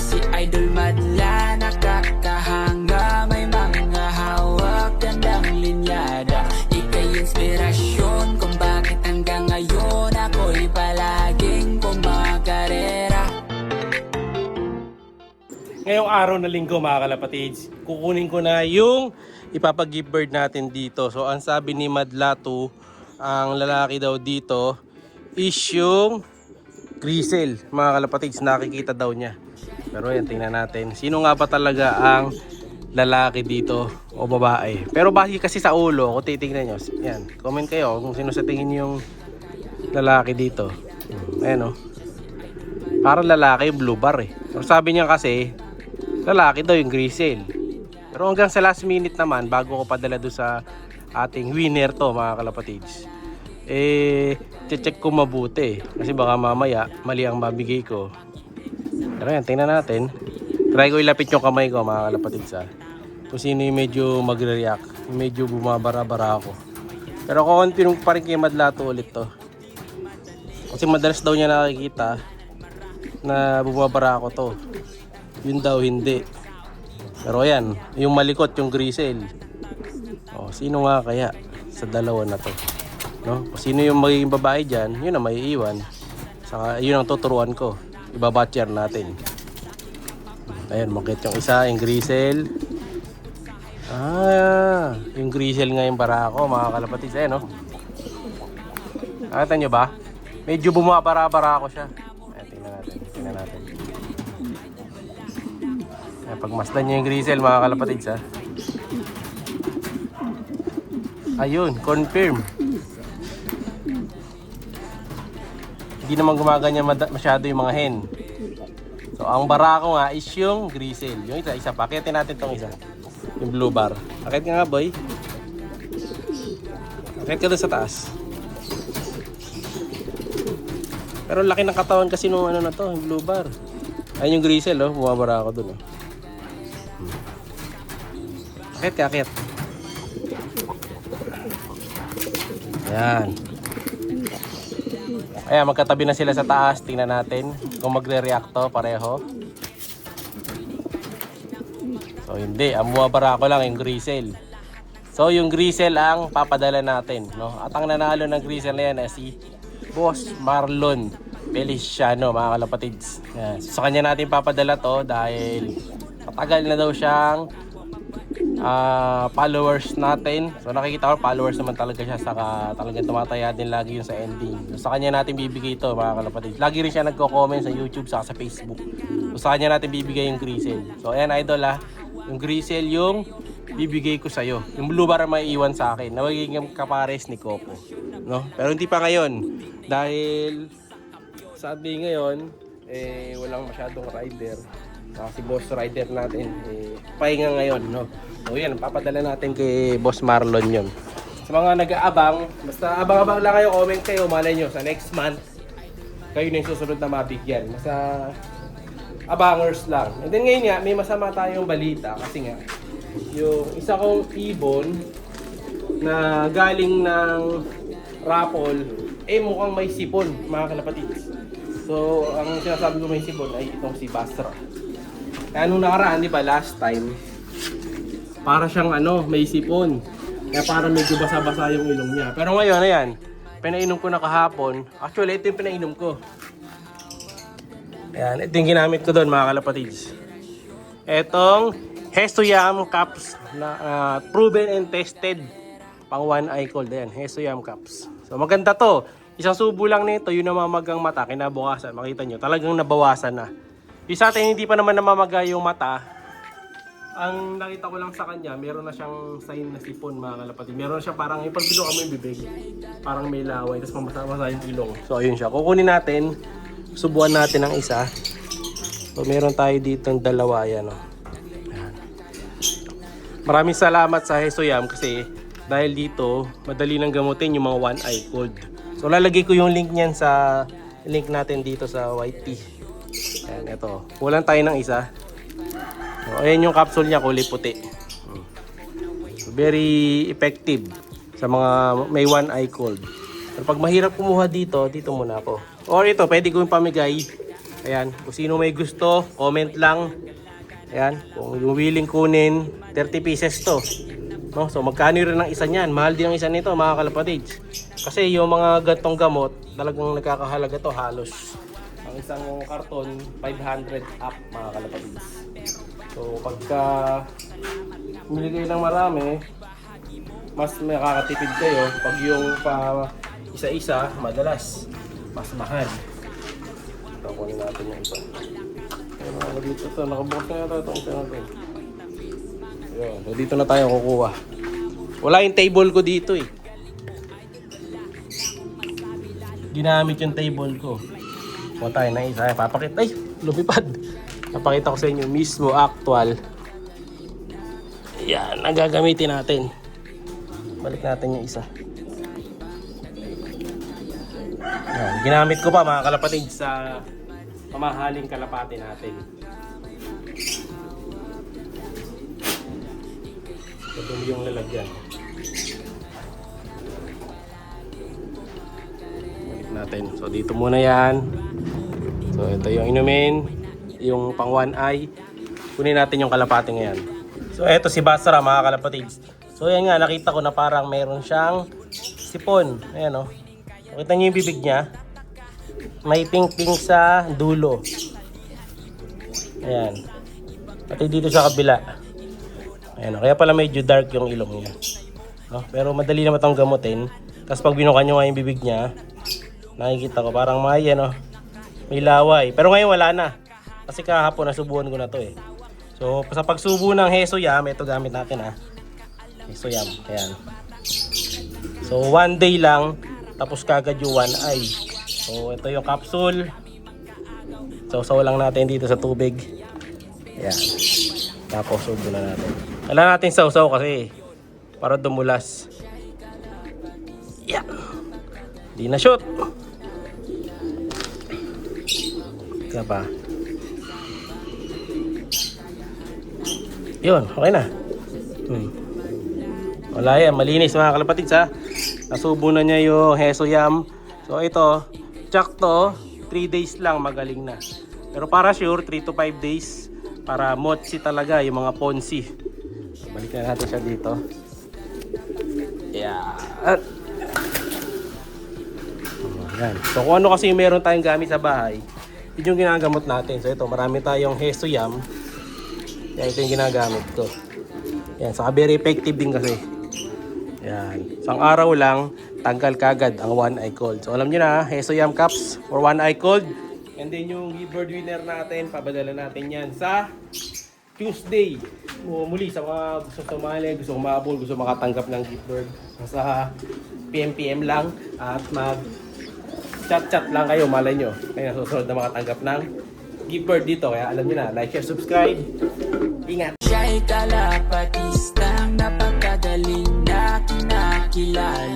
Si Idol madla, nakakahanga, may mga hawak, gandang linyada. Ika'y inspirasyon kung bakit hanggang ngayon ako'y palaging kumakarera. Ngayong araw na linggo mga kalapatids, kukunin ko na yung ipapag-gift bird natin dito. So ang sabi ni Madlato, ang lalaki daw dito is yung Grisel. Mga kalapatids, nakikita daw niya. Pero yan, tingnan natin. Sino nga ba talaga ang lalaki dito o babae? Pero base kasi sa ulo, kung titignan nyo, yan, comment kayo kung sino sa tingin yung lalaki dito. Ayan o. Parang lalaki yung blue bar eh. Pero sabi niya kasi, lalaki daw yung Grisel. Pero hanggang sa last minute naman, bago ko padala doon sa ating winner to mga kalapatids, check ko mabuti. Kasi baka mamaya, mali ang mabigay ko. Pero yan, tingnan natin. Try ko ilapit yung kamay ko mga kalapatids ha. Kung sino yung medyo magre-react. Medyo bumabara-bara ako. Pero kukonfirm pa rin kay Madlato ulit to. Kasi madalas daw niya nakikita na bumabara ako to. Yun daw hindi. Pero yan, yung malikot, yung Grisel. O, sino nga kaya sa dalawa na to? No? Kung sino yung magiging babae dyan, yun ang may iwan. Saka yun ang tuturuan ko. Ibabatcher natin. Ayan, makit yung isa, yung Grisel. Yung Grisel nga yung para ako, mga kalapatids. Ayan, no? Nakita nyo ba? Medyo bumabara-bara ako siya. Ayan, tingnan natin. Pagmasdan nyo yung Grisel mga kalapatids ha. Ayun, confirm. Hindi naman gumaganyan masyado yung mga hen. So ang barako nga is yung Grisel. Yung isa pa, akitin natin tong isa. Yung blue bar. Akit nga boy. Akit ka doon sa taas. Pero laki ng katawan kasi nung ano na to, yung blue bar. Ayun yung Grisel oh, bumabara ako dun oh. Akit. Ayan. Ayan, magkatabi na sila sa taas. Tingnan natin kung magre-react to pareho. So hindi, ang bumabara ko lang yung Grisel. So yung Grisel ang papadala natin, no? At ang nanalo ng Grisel na yan ay si Boss Marlon Feliciano mga kalapatids. Ayan. So, sa kanya natin papadala to dahil matagal na daw siyang followers natin. So nakikita ko followers naman talaga siya, saka talagang tumataya din lagi yung sa ending. So sa kanya natin bibigay ito mga kalapatids. Lagi rin siya nagko-comment sa YouTube saka sa Facebook. So sa kanya natin bibigay yung Grisel. So ayan idol ha, yung Grisel yung bibigay ko sa'yo. Yung blue bar may iwan sa akin na magiging kapares ni Coco, no? Pero hindi pa ngayon dahil sabi ngayon walang masyadong rider. Si Boss Rider natin pahinga ngayon, no? So yan, papadala natin kay Boss Marlon yun. Sa mga nag-aabang, basta abang-abang lang kayo, comment kayo, malay nyo sa next month kayo na yung susunod na mabigyan. Basta abangers lang. And then ngayon nga, may masama tayong balita kasi nga yung isa kong ibon na galing ng raffle mukhang may sipon mga kalapatids. So ang sinasabi ko may sipon ay itong si Basra. Kaya nung nakaraan, di ba, last time, para siyang may sipon. Kaya para medyo basa-basa yung ilong niya. Pero ngayon, ayan, pinainom ko na kahapon. Actually, ito yung pinainom ko. Ayan, ito yung ginamit ko doon, mga kalapatids. Itong Hestoyam Caps na proven and tested pang one eye cold. Ayan, Hestoyam Caps. So maganda to. Isang subo lang nito, yung namamagang mata, kinabukasan, makita nyo, talagang nabawasan na. Yung sa atin, hindi pa naman namamaga yung mata. Ang nakita ko lang sa kanya, meron na siyang sign na sipon mga kalapatid. Meron na siya parang, yung pag bilong mo yung bibig, parang may laway, tapos mamasa-masa yung ilong. So ayun siya, kukunin natin, subuan natin ang isa. So meron tayo dito ng dalawa, yan o. Maraming salamat sa Hestoyam kasi dahil dito, madali nang gamutin yung mga one eye cold. So lalagay ko yung link niyan sa link natin dito sa YT. Ayan, ito. Kulang tayo ng isa. So, ayan yung capsule niya, kulay puti. So, very effective sa mga may one eye cold. Pero pag mahirap kumuha dito, dito muna ako. Or ito, pwede ko yung pamigay Ayan, kung sino may gusto, comment lang. Ayan, kung yung willing kunin, 30 pieces to. No? So magkano rin ang isa niyan? Mahal din ang isa nito mga kalapatids. Kasi yung mga gantong gamot, talagang nagkakahalaga to halos. Ang isang karton, 500 up mga kalapatids. So pagka bumili kayo ng marami, mas makakatipid kayo. Pag yung pa isa-isa, madalas mas mahal. So kunin natin yung iba. Ano dito ito? Nakabukas na yata itong isa natin. Ayun. So dito na tayo kukuha. Wala yung table ko dito eh. Ginamit yung table ko. Kuha tayo na isa. Papakita. Ay! Lumipad. Papakita ko sa inyo mismo actual. Yan. Ang gagamitin natin. Balik natin yung isa. Yan. Ginamit ko pa mga kalapatid sa mamahaling kalapati natin. Ito yung lalagyan. Balik natin. So dito muna yan. So ito yung inumin. Yung pang one eye. Kunin natin yung kalapati ngayon. So ito si Basra mga kalapatids. So yan nga, nakita ko na parang meron siyang sipon. Ayan o. Nakita niyo yung bibig niya. May pink-pink sa dulo. Ayan. Pati dito sa kabila. Ayan, kaya pala medyo dark yung ilong niya. No? Pero madali naman itong gamutin. Tapos pag binukan nyo nga yung bibig niya, nakikita ko parang may, may laway. Pero ngayon wala na. Kasi kahapon nasubuhan ko na to eh. So sa pagsubo ng Hesoyam, ito gamit natin Hesoyam. Ayan. So 1 day lang, tapos kagad yung 1 eye. So ito yung capsule. Sausaw lang natin dito sa tubig. Ayan. Tapos subo na natin. Kailangan natin sausaw kasi para dumulas. Yan. Di na shoot. Kaya pa. Yun, okay na. Wala yan, malinis mga kalapatids ha. Nasubo na niya yung Hesoyam. So ito, tsak to, 3 days lang magaling na. Pero para sure, 3 to 5 days para motsi talaga yung mga ponsi. Balikan natin siya dito. Yan. Yan. So kung ano kasi meron tayong gamit sa bahay, yun yung ginagamot natin. So ito, marami tayong Hesoyam. Yan, ito yung ginagamit ko. Yan, saka very effective din kasi. Yan. Isang araw lang, tanggal kagad ang one eye cold. So alam nyo na, Hesoyam caps for one eye cold. And then yung gift winner natin, papadala natin yan sa Tuesday. Muli sa mga gusto sumali, gusto umabol, gusto makatanggap ng gift bird. Sa PM lang at mag chat lang kayo, malay nyo. Kaya nasusunod na makatanggap ng gift bird dito. Kaya alam nyo na, like, share, subscribe. Ingat! Siya'y kalapatistang napakagaling na kinakilala.